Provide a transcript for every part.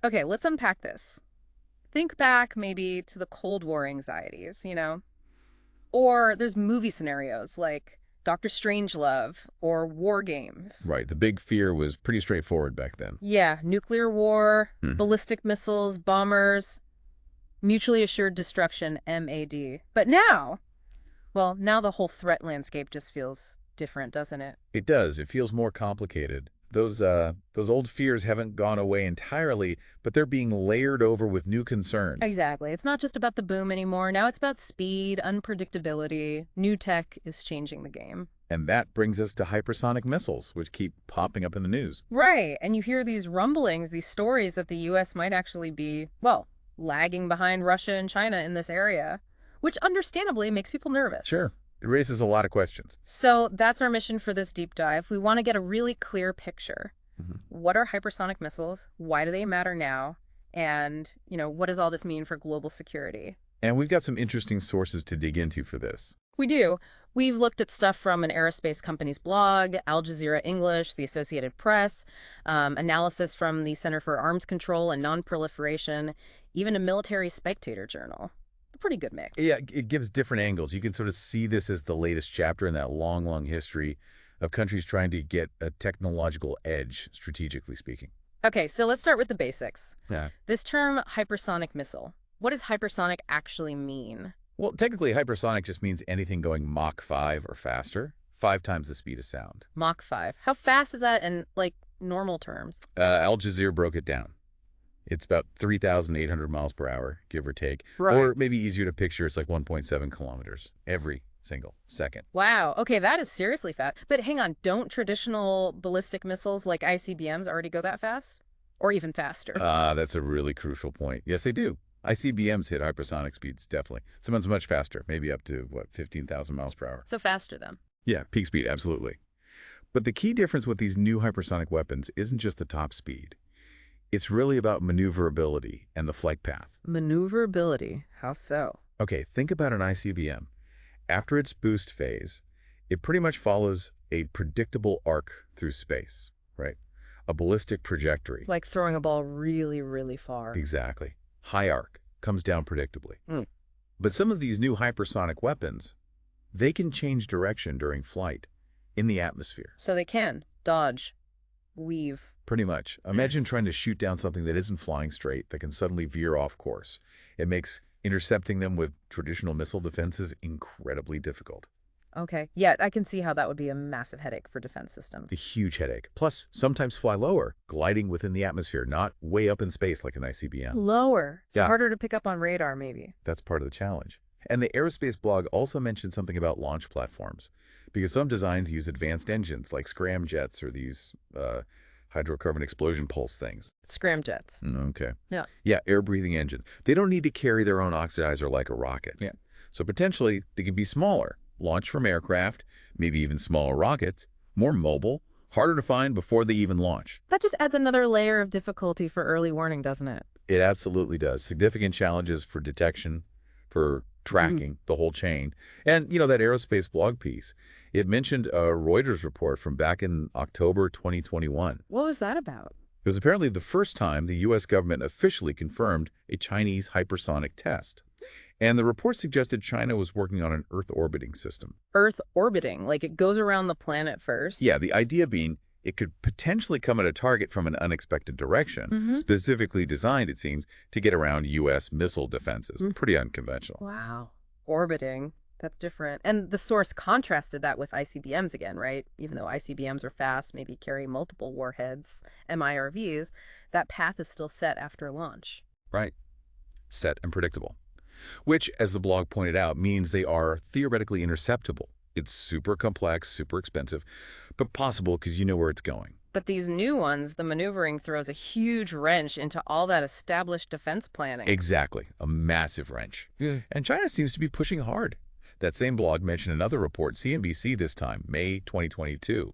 Okay, let's unpack this. Think back maybe to the Cold War anxieties, Or there's movie scenarios like Doctor Strangelove or War Games. Right. The big fear was pretty straightforward back then. Yeah, nuclear war, Hmm. ballistic missiles, bombers, mutually assured destruction, MAD. But now, well, now the whole threat landscape just feels different, doesn't it? It does. It feels more complicated. Those old fears haven't gone away entirely, but they're being layered over with new concerns. Exactly. It's not just about the boom anymore. Now it's about speed, unpredictability. New tech is changing the game. And that brings us to hypersonic missiles, which keep popping up in the news. Right. And you hear these rumblings, these stories that the U.S. might actually be, well, lagging behind Russia and China in this area, which understandably makes people nervous. Sure. It raises a lot of questions. So that's our mission for this deep dive. We want to get a really clear picture. Mhm. What are hypersonic missiles? Why do they matter now? And, what does all this mean for global security? And we've got some interesting sources to dig into for this. We do. We've looked at stuff from an aerospace company's blog, Al Jazeera English, the Associated Press, analysis from the Center for Arms Control and Non-Proliferation, even a military spectator journal. A pretty good mix. Yeah, it gives different angles. You can sort of see this as the latest chapter in that long, long history of countries trying to get a technological edge, strategically speaking. Okay, so let's start with the basics. Yeah. This term, hypersonic missile, what does hypersonic actually mean? Well, technically, hypersonic just means anything going Mach 5 or faster, 5 times the speed of sound. Mach 5. How fast is that in, normal terms? Al Jazeera broke it down. It's about 3,800 miles per hour, give or take. Right. Or maybe easier to picture, it's like 1.7 kilometers every single second. Wow. Okay, that is seriously fast. But hang on, don't traditional ballistic missiles like ICBMs already go that fast? Or even faster? That's a really crucial point. Yes, they do. ICBMs hit hypersonic speeds, definitely. Sometimes much faster, maybe up to, 15,000 miles per hour. So faster then. Yeah, peak speed, absolutely. But the key difference with these new hypersonic weapons isn't just the top speed. It's really about maneuverability and the flight path. Maneuverability. How so? Okay, think about an ICBM. After its boost phase, it pretty much follows a predictable arc through space, right? A ballistic trajectory. Like throwing a ball really, really far. Exactly. High arc, comes down predictably. Mm. But some of these new hypersonic weapons, they can change direction during flight in the atmosphere. So they can dodge, weave. Pretty much. Imagine trying to shoot down something that isn't flying straight, that can suddenly veer off course. It makes intercepting them with traditional missile defenses incredibly difficult. Okay. Yeah, I can see how that would be a massive headache for defense systems. A huge headache. Plus, sometimes fly lower, gliding within the atmosphere, not way up in space like an ICBM. Lower. It's Yeah. harder to pick up on radar, maybe. That's part of the challenge. And the aerospace blog also mentioned something about launch platforms, because some designs use advanced engines like scramjets or these hydrocarbon explosion pulse things. Scramjets. Okay. Yeah. Yeah, air-breathing engines. They don't need to carry their own oxidizer like a rocket. Yeah. So potentially, they could be smaller, launched from aircraft, maybe even smaller rockets, more mobile, harder to find before they even launch. That just adds another layer of difficulty for early warning, doesn't it? It absolutely does. Significant challenges for detection, for tracking the whole chain. And, that aerospace blog piece, it mentioned a Reuters report from back in October 2021. What was that about? It was apparently the first time the U.S. government officially confirmed a Chinese hypersonic test. And the report suggested China was working on an Earth orbiting system. Earth orbiting, like it goes around the planet first. Yeah, the idea being it could potentially come at a target from an unexpected direction, specifically designed, it seems, to get around U.S. missile defenses. Pretty unconventional. Wow. Orbiting. That's different. And the source contrasted that with ICBMs again, right? Even though ICBMs are fast, maybe carry multiple warheads, MIRVs, that path is still set after launch. Right. Set and predictable. Which, as the blog pointed out, means they are theoretically interceptable. It's super complex, super expensive, but possible because you know where it's going. But these new ones, the maneuvering throws a huge wrench into all that established defense planning. Exactly. A massive wrench. Yeah. And China seems to be pushing hard. That same blog mentioned another report, CNBC this time, May 2022.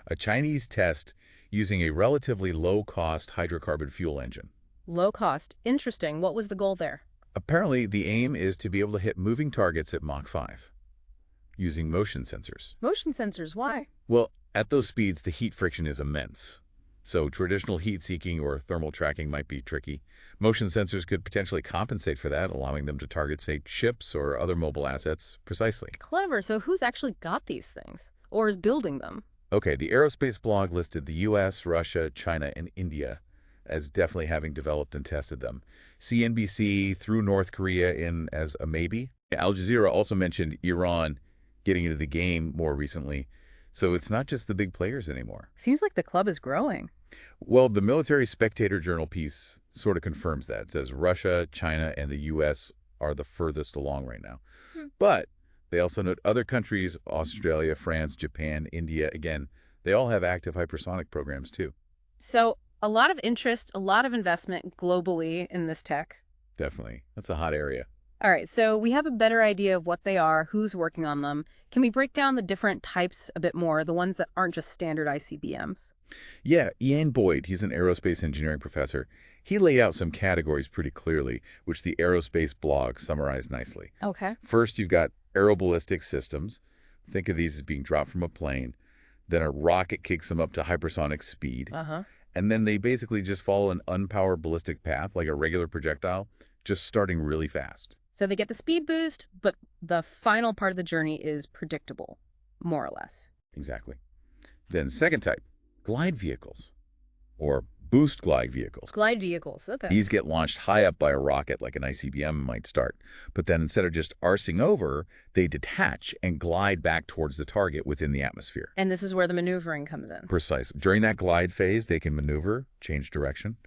A Chinese test using a relatively low-cost hydrocarbon fuel engine. Low cost. Interesting. What was the goal there? Apparently, the aim is to be able to hit moving targets at Mach 5 using motion sensors. Motion sensors. Why? Well, at those speeds, the heat friction is immense. So traditional heat-seeking or thermal tracking might be tricky. Motion sensors could potentially compensate for that, allowing them to target, say, ships or other mobile assets precisely. Clever. So who's actually got these things? Or is building them? Okay, the aerospace blog listed the US, Russia, China, and India as definitely having developed and tested them. CNBC threw North Korea in as a maybe. Al Jazeera also mentioned Iran getting into the game more recently. So it's not just the big players anymore. Seems like the club is growing. Well, the Military Spectator Journal piece sort of confirms that. It says Russia, China, and the U.S. are the furthest along right now. But they also note other countries, Australia, France, Japan, India, again, they all have active hypersonic programs too. So a lot of interest, a lot of investment globally in this tech. Definitely. That's a hot area. All right, so we have a better idea of what they are, who's working on them. Can we break down the different types a bit more, the ones that aren't just standard ICBMs? Yeah, Ian Boyd, he's an aerospace engineering professor. He laid out some categories pretty clearly, which the aerospace blog summarized nicely. Okay. First, you've got aeroballistic systems. Think of these as being dropped from a plane. Then a rocket kicks them up to hypersonic speed. Uh-huh. And then they basically just follow an unpowered ballistic path, like a regular projectile, just starting really fast. So they get the speed boost, but the final part of the journey is predictable, more or less. Exactly. Then second type, glide vehicles, or boost glide vehicles. Glide vehicles, okay. These get launched high up by a rocket like an ICBM might start. But then instead of just arcing over, they detach and glide back towards the target within the atmosphere. And this is where the maneuvering comes in. Precisely. During that glide phase, they can maneuver, change direction.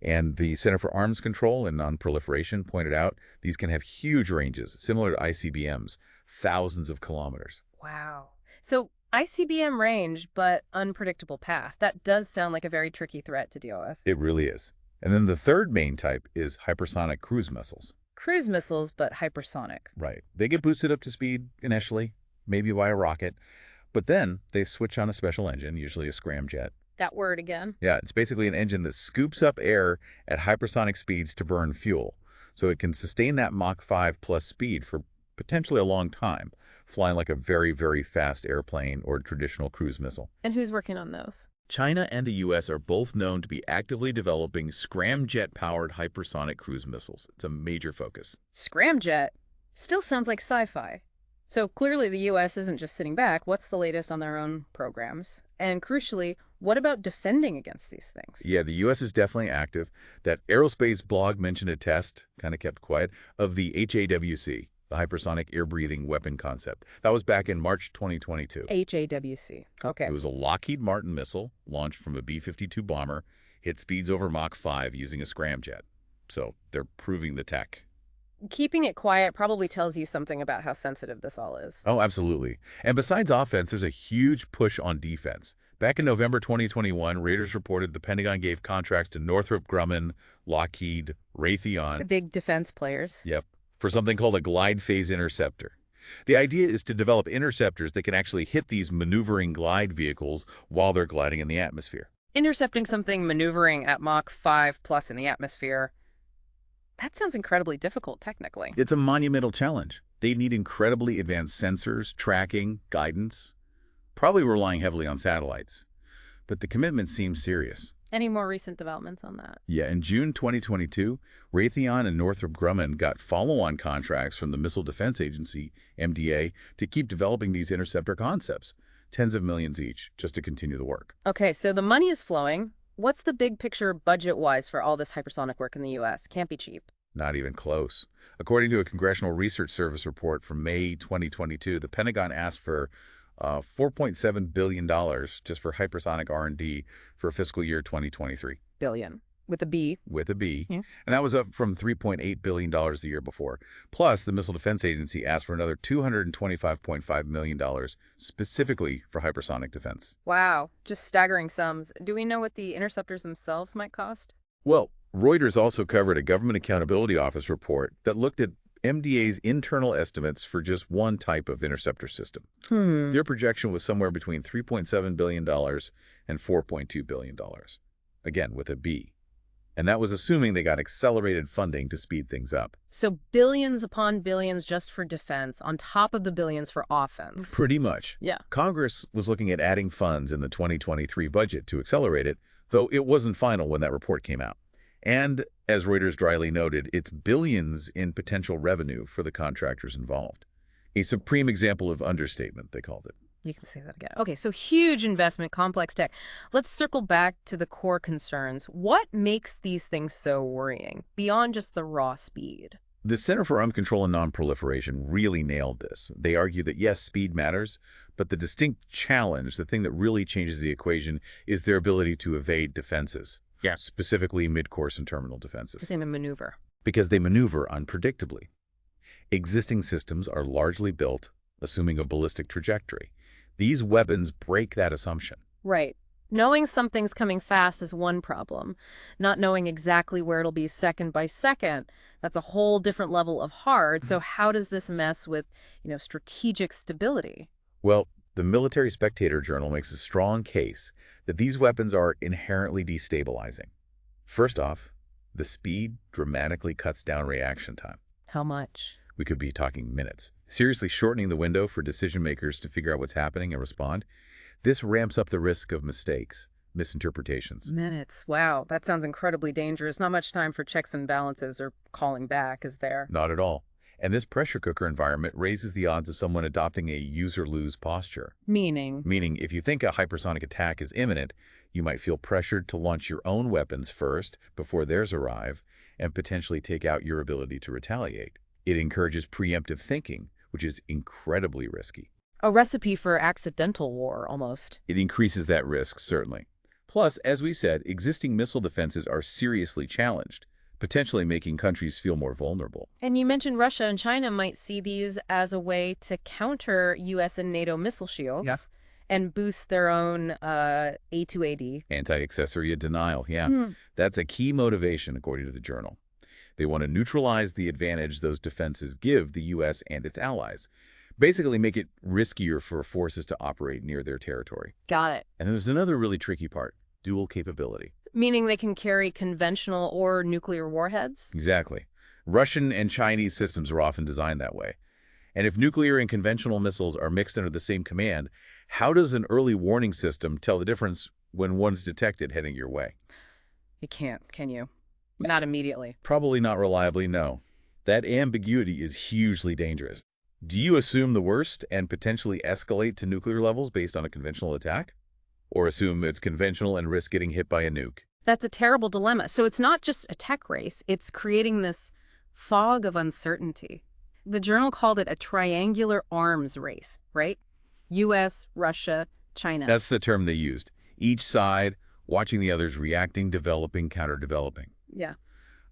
And the Center for Arms Control and Non-Proliferation pointed out these can have huge ranges, similar to ICBMs, thousands of kilometers. Wow. So ICBM range, but unpredictable path. That does sound like a very tricky threat to deal with. It really is. And then the third main type is hypersonic cruise missiles. Cruise missiles, but hypersonic. Right. They get boosted up to speed initially, maybe by a rocket, but then they switch on a special engine, usually a scramjet. That word again. Yeah, it's basically an engine that scoops up air at hypersonic speeds to burn fuel, so it can sustain that Mach 5 plus speed for potentially a long time, flying like a very, very fast airplane or traditional cruise missile. And who's working on those? China and the U.S. are both known to be actively developing scramjet-powered hypersonic cruise missiles. It's a major focus. Scramjet? Still sounds like sci-fi. So clearly the U.S. isn't just sitting back. What's the latest on their own programs? And crucially, what about defending against these things? Yeah, the U.S. is definitely active. That aerospace blog mentioned a test, kind of kept quiet, of the HAWC, the hypersonic air-breathing weapon concept. That was back in March 2022. HAWC. Okay. It was a Lockheed Martin missile launched from a B-52 bomber, hit speeds over Mach 5 using a scramjet. So they're proving the tech. Keeping it quiet probably tells you something about how sensitive this all is. Oh, absolutely. And besides offense, there's a huge push on defense. Back in November 2021, Reuters reported the Pentagon gave contracts to Northrop Grumman, Lockheed, The Raytheon, big defense players. yep, for something called a glide phase interceptor. The idea is to develop interceptors that can actually hit these maneuvering glide vehicles while they're gliding in the atmosphere. Intercepting something maneuvering at Mach 5 plus in the atmosphere. That sounds incredibly difficult technically. It's a monumental challenge. They need incredibly advanced sensors, tracking, guidance, probably relying heavily on satellites. But the commitment seems serious. Any more recent developments on that? Yeah, in June 2022, Raytheon and Northrop Grumman got follow-on contracts from the Missile Defense Agency, MDA, to keep developing these interceptor concepts, tens of millions each, just to continue the work. Okay, so the money is flowing. What's the big picture budget-wise for all this hypersonic work in the U.S.? Can't be cheap. Not even close. According to a Congressional Research Service report from May 2022, the Pentagon asked for $4.7 billion just for hypersonic R&D for fiscal year 2023. Billion. With a B. With a B. Yeah. And that was up from $3.8 billion the year before. Plus, the Missile Defense Agency asked for another $225.5 million specifically for hypersonic defense. Wow, just staggering sums. Do we know what the interceptors themselves might cost? Well, Reuters also covered a Government Accountability Office report that looked at MDA's internal estimates for just one type of interceptor system. Their projection was somewhere between $3.7 billion and $4.2 billion. Again, with a B. And that was assuming they got accelerated funding to speed things up. So billions upon billions just for defense, on top of the billions for offense. Pretty much. Yeah. Congress was looking at adding funds in the 2023 budget to accelerate it, though it wasn't final when that report came out. And, as Reuters dryly noted, it's billions in potential revenue for the contractors involved. A supreme example of understatement, they called it. You can say that again. Okay, so huge investment, complex tech. Let's circle back to the core concerns. What makes these things so worrying, beyond just the raw speed? The Center for Arms Control and Non-Proliferation really nailed this. They argue that, yes, speed matters, but the distinct challenge, the thing that really changes the equation, is their ability to evade defenses. Yeah. Specifically mid-course and terminal defenses. Same in maneuver. Because they maneuver unpredictably. Existing systems are largely built assuming a ballistic trajectory. These weapons break that assumption. Right. Knowing something's coming fast is one problem. Not knowing exactly where it'll be second by second, that's a whole different level of hard. So how does this mess with, strategic stability? Well, the Military Spectator Journal makes a strong case that these weapons are inherently destabilizing. First off, the speed dramatically cuts down reaction time. How much? We could be talking minutes. Seriously shortening the window for decision makers to figure out what's happening and respond. This ramps up the risk of mistakes, misinterpretations. Minutes. Wow, that sounds incredibly dangerous. Not much time for checks and balances or calling back, is there? Not at all. And this pressure cooker environment raises the odds of someone adopting a use-or-lose posture. Meaning? Meaning, if you think a hypersonic attack is imminent, you might feel pressured to launch your own weapons first before theirs arrive and potentially take out your ability to retaliate. It encourages preemptive thinking, which is incredibly risky. A recipe for accidental war, almost. It increases that risk, certainly. Plus, as we said, existing missile defenses are seriously challenged, potentially making countries feel more vulnerable. And you mentioned Russia and China might see these as a way to counter U.S. and NATO missile shields and boost their own A2AD. Anti-accessory denial, That's a key motivation, according to the journal. They want to neutralize the advantage those defenses give the U.S. and its allies. Basically make it riskier for forces to operate near their territory. Got it. And there's another really tricky part, dual capability. Meaning they can carry conventional or nuclear warheads? Exactly. Russian and Chinese systems are often designed that way. And if nuclear and conventional missiles are mixed under the same command, how does an early warning system tell the difference when one's detected heading your way? You can't, can you? Not immediately. Probably not reliably, no. That ambiguity is hugely dangerous. Do you assume the worst and potentially escalate to nuclear levels based on a conventional attack? Or assume it's conventional and risk getting hit by a nuke? That's a terrible dilemma. So it's not just a tech race, it's creating this fog of uncertainty. The journal called it a triangular arms race, right? U.S., Russia, China. That's the term they used. Each side watching the others reacting, developing, counter-developing. Yeah.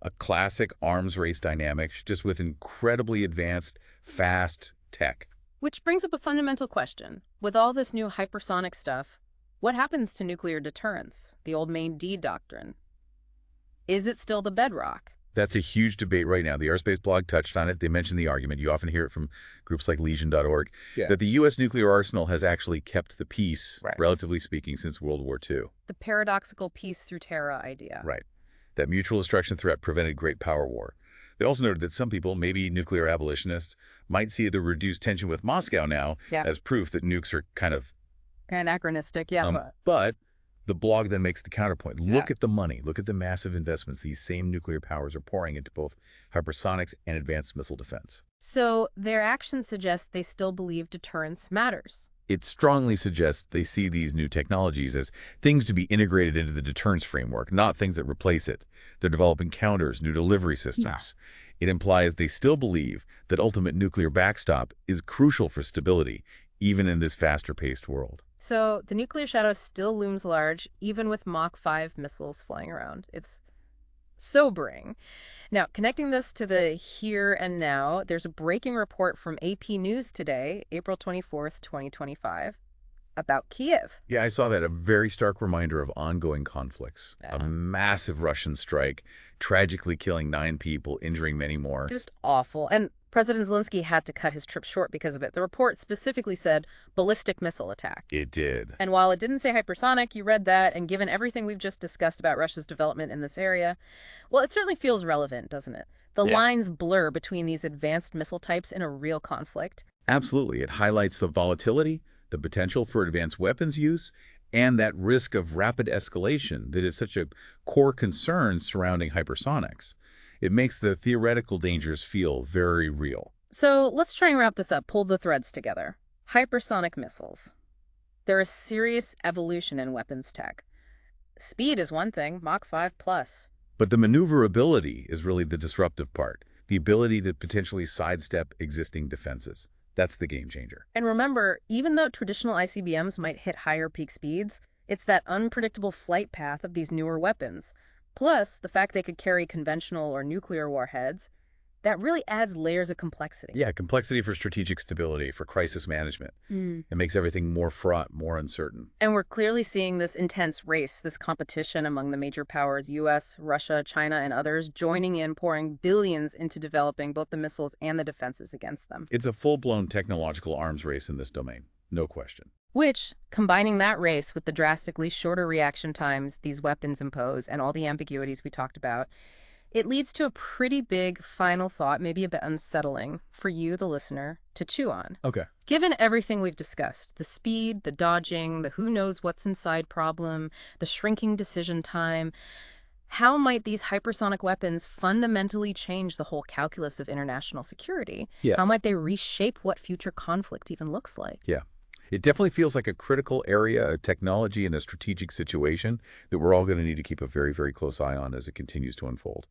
A classic arms race dynamic, just with incredibly advanced, fast tech. Which brings up a fundamental question. With all this new hypersonic stuff, what happens to nuclear deterrence, the old main D doctrine? Is it still the bedrock? That's a huge debate right now. The Airspace blog touched on it. They mentioned the argument. You often hear it from groups like Legion.org, that the U.S. nuclear arsenal has actually kept the peace, relatively speaking, since World War II. The paradoxical peace through terror idea. Right. That mutual destruction threat prevented great power war. They also noted that some people, maybe nuclear abolitionists, might see the reduced tension with Moscow now as proof that nukes are kind of anachronistic, but the blog then makes the counterpoint. Look at the money. Look at the massive investments these same nuclear powers are pouring into both hypersonics and advanced missile defense. So their actions suggest they still believe deterrence matters. It strongly suggests they see these new technologies as things to be integrated into the deterrence framework, not things that replace it. They're developing counters, new delivery systems. It implies they still believe that ultimate nuclear backstop is crucial for stability, even in this faster-paced world. So the nuclear shadow still looms large, even with Mach 5 missiles flying around. It's sobering. Now, connecting this to the here and now, there's a breaking report from AP News today, April 24th, 2025, about Kyiv. Yeah, I saw that. A very stark reminder of ongoing conflicts. A massive Russian strike, tragically killing 9 people, injuring many more. Just awful. And President Zelensky had to cut his trip short because of it. The report specifically said ballistic missile attack. It did. And while it didn't say hypersonic, you read that, and given everything we've just discussed about Russia's development in this area, well, it certainly feels relevant, doesn't it? The lines blur between these advanced missile types in a real conflict. Absolutely. It highlights the volatility, the potential for advanced weapons use, and that risk of rapid escalation that is such a core concern surrounding hypersonics. It makes the theoretical dangers feel very real. So let's try and wrap this up, pull the threads together. Hypersonic missiles. They're a serious evolution in weapons tech. Speed is one thing, Mach 5 plus. But the maneuverability is really the disruptive part, the ability to potentially sidestep existing defenses. That's the game changer. And remember, even though traditional ICBMs might hit higher peak speeds, it's that unpredictable flight path of these newer weapons. Plus, the fact they could carry conventional or nuclear warheads, that really adds layers of complexity. Yeah, complexity for strategic stability, for crisis management. It makes everything more fraught, more uncertain. And we're clearly seeing this intense race, this competition among the major powers, US, Russia, China, and others, joining in, pouring billions into developing both the missiles and the defenses against them. It's a full-blown technological arms race in this domain, no question. Which, combining that race with the drastically shorter reaction times these weapons impose and all the ambiguities we talked about, it leads to a pretty big final thought, maybe a bit unsettling for you, the listener, to chew on. Okay. Given everything we've discussed, the speed, the dodging, the who knows what's inside problem, the shrinking decision time, how might these hypersonic weapons fundamentally change the whole calculus of international security? Yeah. How might they reshape what future conflict even looks like? Yeah. It definitely feels like a critical area of technology in a strategic situation that we're all going to need to keep a very, very close eye on as it continues to unfold.